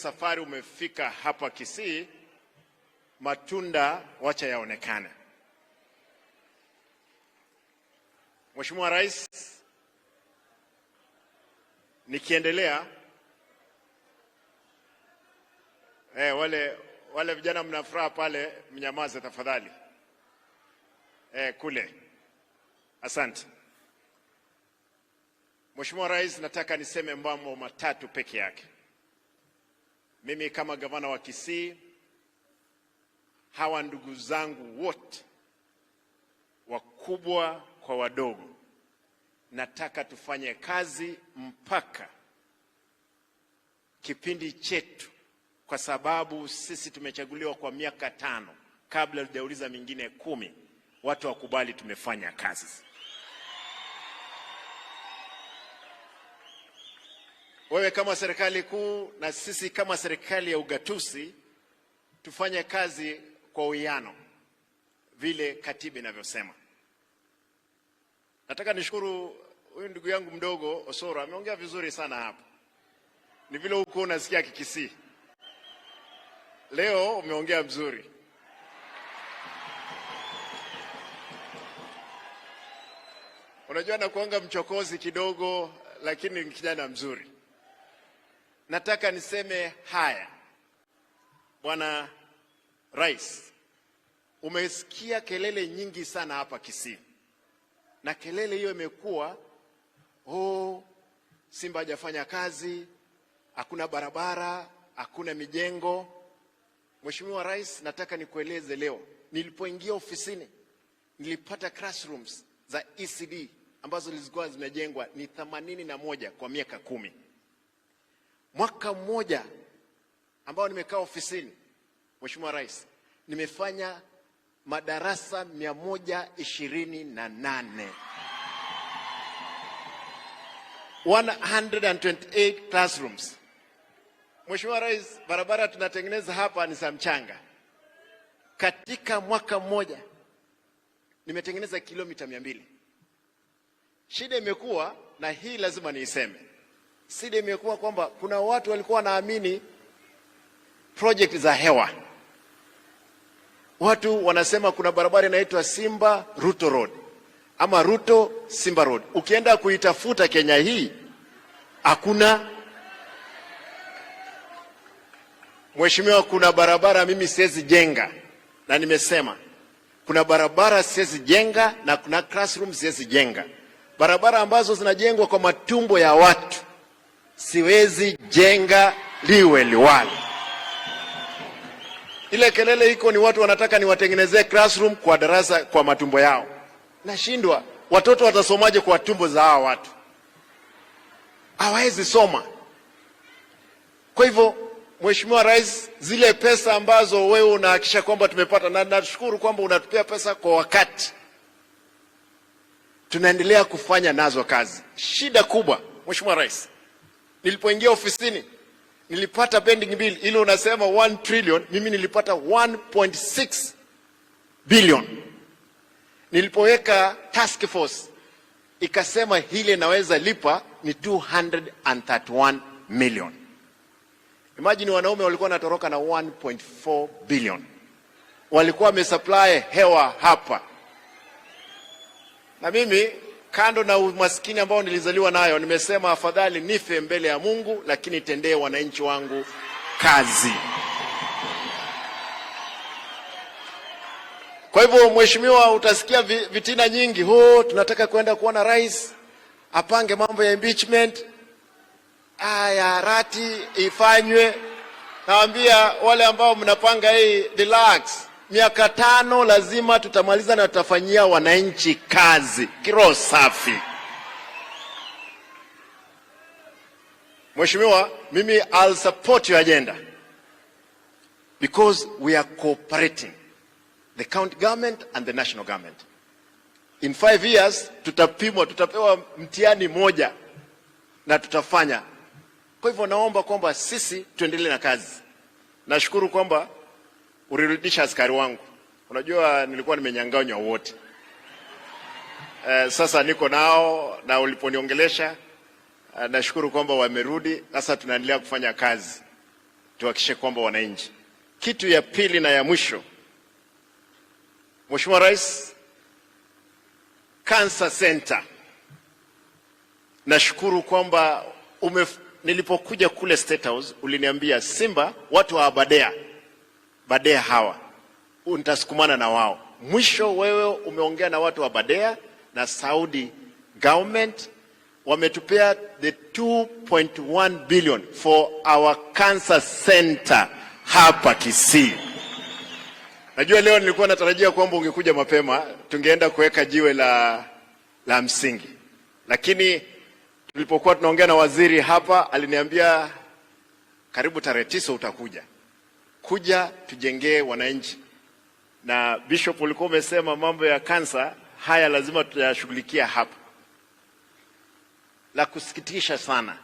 safari umefika hapa Kisii, matunda wacha yaonekane. Mheshimiwa Rais, nikiendelea wale vijana mnafuraha pale, mnyamaze tafadhali. Kule. Asante. Mheshimiwa Rais, nataka niseme mambo matatu peke yake. Mimi kama gavana wa Kisii, hawa ndugu zangu wote, wakubwa kwa wadogo, nataka tufanye kazi mpaka kipindi chetu, kwa sababu sisi tumechaguliwa kwa miaka 5 kabla hujauliza mingine 10. Watu wakubali tumefanya kazi. Wewe kama serikali kuu na sisi kama serikali ya ugatuzi tufanye kazi kwa uwiano vile katiba inavyosema. Nataka nishukuru huyu ndugu yangu mdogo Osoro, ameongea vizuri sana hapa. Ni vile huko unasikia Kikisii. Leo umeongea vizuri. Unajua na kuanga mchokozi kidogo, lakini ni kijana mzuri. Nataka niseme haya. Bwana Rais, umesikia kelele nyingi sana hapa Kisii. Na kelele hiyo imekuwa, Simba hajafanya kazi, hakuna barabara, hakuna mijengo. Mheshimiwa Rais, nataka nikueleze leo, nilipoingia ofisini nilipata classrooms za ECD ambazo zilikuwa zimejengwa ni 81 kwa miaka 10. Mwaka mmoja ambao nimekaa ofisini, Mheshimiwa Rais, nimefanya madarasa 128. 128 classrooms. Mheshimiwa Rais, barabara tunatengeneza hapa ni za mchanga. Katika mwaka mmoja nimetengeneza kilomita 200. Shida imekuwa, na hii lazima niiseme, shida imekuwa kwamba kuna watu walikuwa wanaamini project za hewa. Watu wanasema kuna barabara inaitwa Simba Ruto Road ama Ruto Simba Road. Ukienda kuitafuta Kenya hii hakuna. Mheshimiwa, kuna barabara mimi siwezi jenga, na nimesema kuna barabara siwezi jenga na kuna classroom siwezi jenga. Barabara ambazo zinajengwa kwa matumbo ya watu siwezi jenga liwe liwali. Ile kelele iko ni watu wanataka niwatengenezee classroom kwa darasa kwa matumbo yao. Nashindwa, watoto watasomaje kwa tumbo za hao watu? Hawawezi soma. Kwa hivyo Mheshimiwa Rais, zile pesa ambazo wewe unahakisha kwamba tumepata, na nashukuru kwamba unatupea pesa kwa wakati, tunaendelea kufanya nazo kazi. Shida kubwa Mheshimiwa Rais, nilipoingia ofisini nilipata pending bill ile unasema 1 trillion, mimi nilipata 1.6 billion. Nilipoweka task force ikasema hile naweza lipa ni 231 million. Imagine wanaume walikuwa wanatoroka na 1.4 billion. Walikuwa wamesupply hewa hapa. Na mimi kando na umaskini ambao nilizaliwa nayo, nimesema afadhali nife mbele ya Mungu lakini tendee wananchi wangu kazi. Kwa hivyo Mheshimiwa, utasikia vitina nyingi, tunataka kwenda kuona rais apange mambo ya impeachment. Ya Arati ifanywe. Naambia wale ambao mnapanga hii, relax. Miaka 5 lazima tutamaliza na tutafanyia wananchi kazi kiroho safi. Mheshimiwa, mimi I'll support your agenda because we are cooperating, the county government and the national government. In 5 years tutapewa mtihani moja na tutafanya. Kwa hivyo naomba kwamba sisi tuendelee na kazi. Nashukuru kwamba ulirudisha askari wangu. Unajua nilikuwa nimenyang'anywa wote. Sasa niko nao, na uliponiongelesha nashukuru kwamba wamerudi. Sasa tunaendelea kufanya kazi. tuhakikishe kwamba wananchi. Kitu ya pili na ya mwisho, Mheshimiwa Rais, Cancer Center. Nashukuru kwamba nilipokuja kule State House uliniambia Simba watu wa Badea hawa utasukumana na wao. Mwisho wewe umeongea na watu wa Badea na Saudi government wametupea the 2.1 billion for our cancer center hapa Kisii. Najua leo nilikuwa natarajia kwamba ungekuja mapema, tungeenda kuweka jiwe la msingi. Lakini tulipokuwa tunaongea na waziri hapa aliniambia karibu tarehe 9 utakuja. Kuja tujengee wananchi. Na Bishop ulikuwa umesema mambo ya kansa haya lazima tuyashughulikia hapa. La kusikitisha sana,